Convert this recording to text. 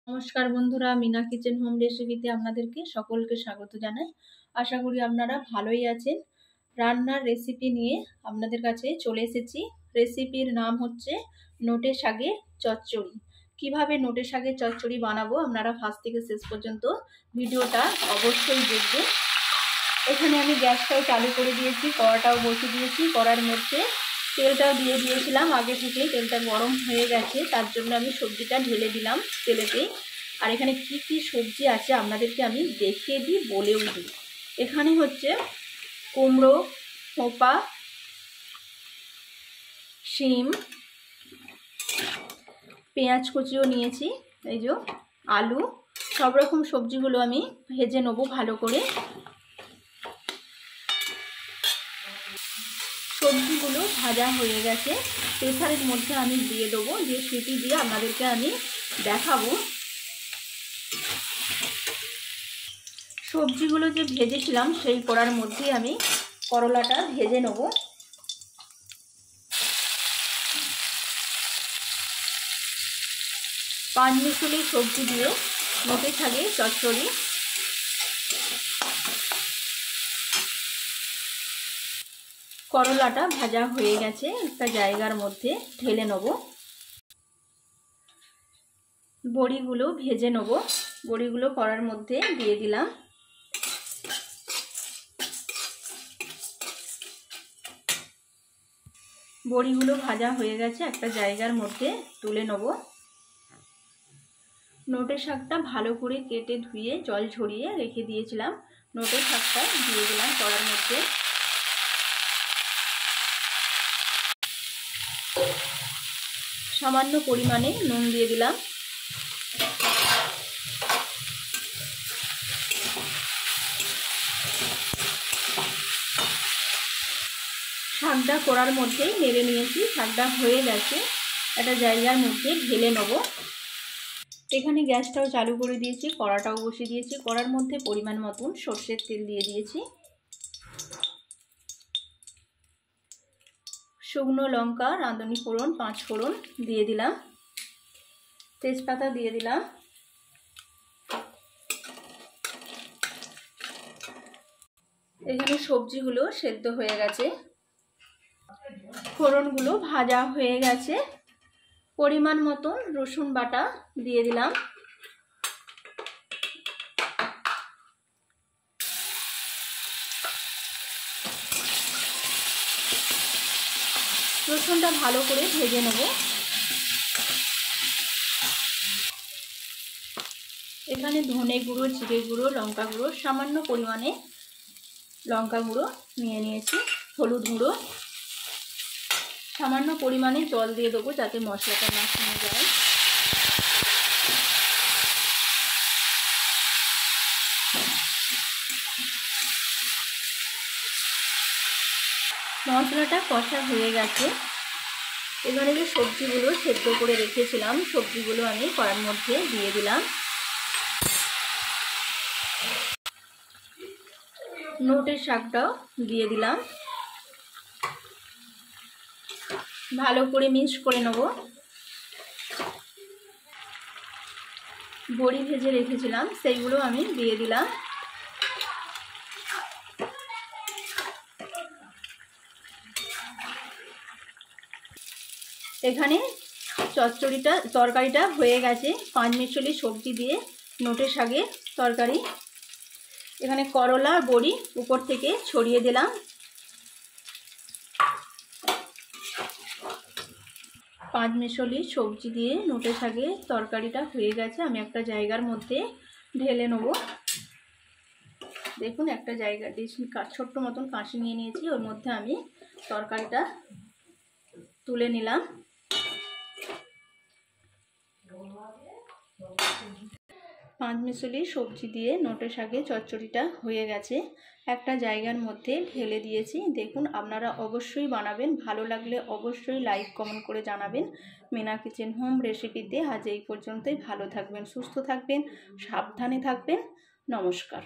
নমস্কার বন্ধুরা, Mina kitchen home রেসিপিতে আপনাদেরকে সকলকে স্বাগত জানাই। আশা করি আপনারা ভালোই আছেন। রান্নার রেসিপি নিয়ে আপনাদের কাছে চলে এসেছি। রেসিপির নাম হচ্ছে নোটে শাকের চচ্চড়ি। কিভাবে নোটে শাকের চচ্চড়ি বানাবো আপনারা ফার্স্ট থেকে শেষ পর্যন্ত ভিডিওটা অবশ্যই দেখবেন। এখানে আমি গ্যাসটাও চালু করে দিয়েছি, কড়াটাও বসিয়ে দিয়েছি। কড়ার মধ্যে তেলটাও দিয়ে দিয়েছিলাম আগে থেকে। তেলটা গরম হয়ে গেছে, তার জন্য আমি সবজিটা ঢেলে দিলাম তেলেতে। আর এখানে কি কি সবজি আছে আপনাদেরকে আমি দেখিয়ে দিই, বলেও দিই। এখানে হচ্ছে কুমড়ো, খোঁপা, শিম, পেঁয়াজ কুচিও নিয়েছি, এই যে আলু, সব রকম সবজিগুলো আমি ভেজে নেবো ভালো করে। সবজিগুলো ভাজা হয়ে গেছে, প্রেসারের মধ্যে আমি দিয়ে দেবো, দিয়ে সিটি দিয়ে আপনাদেরকে আমি দেখাবো। সবজিগুলো যে ভেজেছিলাম সেই কড়ার মধ্যে আমি করলাটা ভেজে নেব। পাঁচমিশালি সবজি দিয়ে নোটে শাকের চচ্চড়ি। করলাটা ভাজা হয়ে গেছে, একটা জায়গার মধ্যে ঢেলে নেব। বড়িগুলো ভেজে নেব, বড়িগুলো কড়ার মধ্যে দিয়ে দিলাম। বড়িগুলো ভাজা হয়ে গেছে, একটা জায়গার মধ্যে তুলে নেব। নোটে শাকটা ভালো করে কেটে ধুয়ে জল ঝরিয়ে রেখে দিয়েছিলাম, নোটে শাকটা দিয়ে দিলাম কড়ার মধ্যে। সামান্য পরিমাণে নুন দিয়ে দিলাম। শাকটা কড়ার মধ্যেই নেড়ে নিয়েছি, শাকটা হয়ে গেছে, একটা জায়গার মধ্যে ঢেলে নেব। এখানে গ্যাসটাও চালু করে দিয়েছি, কড়াটাও বসিয়ে দিয়েছি। কড়ার মধ্যে পরিমাণ মতন সর্ষের তেল দিয়ে দিয়েছি। শুকনো লঙ্কা, রাঁধুনি ফোড়ন, 5 ফোড়ন দিয়ে দিলাম। তেজপাতা দিয়ে দিলাম। এখানে সবজিগুলো সেদ্ধ হয়ে গেছে, ফোড়নগুলো ভাজা হয়ে গেছে। পরিমাণ মতন রসুন বাটা দিয়ে দিলাম। রসুনটা ভালো করে ভেজে নেব। এখানে ধনে গুঁড়ো, জিরে গুঁড়ো, লঙ্কা গুঁড়ো, সামান্য পরিমাণে লঙ্কা গুঁড়ো নিয়ে নিয়েছি, হলুদ গুঁড়ো, সামান্য পরিমাণে জল দিয়ে দেবো যাতে মশলাটা না শুকিয়ে যায়। মশলাটা কষা হয়ে গেছে। এখানে যে সবজিগুলো সেদ্ধ করে রেখেছিলাম, সবজিগুলো আমি কড়ার মধ্যে দিয়ে দিলাম। নোটের শাকটাও দিয়ে দিলাম। ভালো করে মিক্স করে নেব। বড়ি ভেজে রেখেছিলাম সেইগুলো আমি দিয়ে দিলাম। এখানে তরকারিটা হয়ে গেছে, পাঁচমিশালি সবজি দিয়ে নোটে শাকের তরকারি। এখানে করলা বড়ি উপর থেকে ছড়িয়ে দিলাম। পাঁচমিশালি সবজি দিয়ে নোটে শাকের তরকারিটা হয়ে গেছে, আমি একটা জায়গার মধ্যে ঢেলে নেব। দেখুন, একটা জায়গা ছোট্ট মতন কাঁচি নিয়ে নিয়েছি, ওর মধ্যে আমি তরকারিটা তুলে নিলাম। পাঁচমিশালি সবজি দিয়ে নোটে শাকের চচ্চড়িটা হয়ে গেছে, একটা জায়গার মধ্যে ঢেলে দিয়েছি। দেখুন, আপনারা অবশ্যই বানাবেন, ভালো লাগলে অবশ্যই লাইক কমেন্ট করে জানাবেন। মিনা কিচেন হোম রেসিপিতে আজ এই পর্যন্তই। ভালো থাকবেন, সুস্থ থাকবেন, সাবধানে থাকবেন। নমস্কার।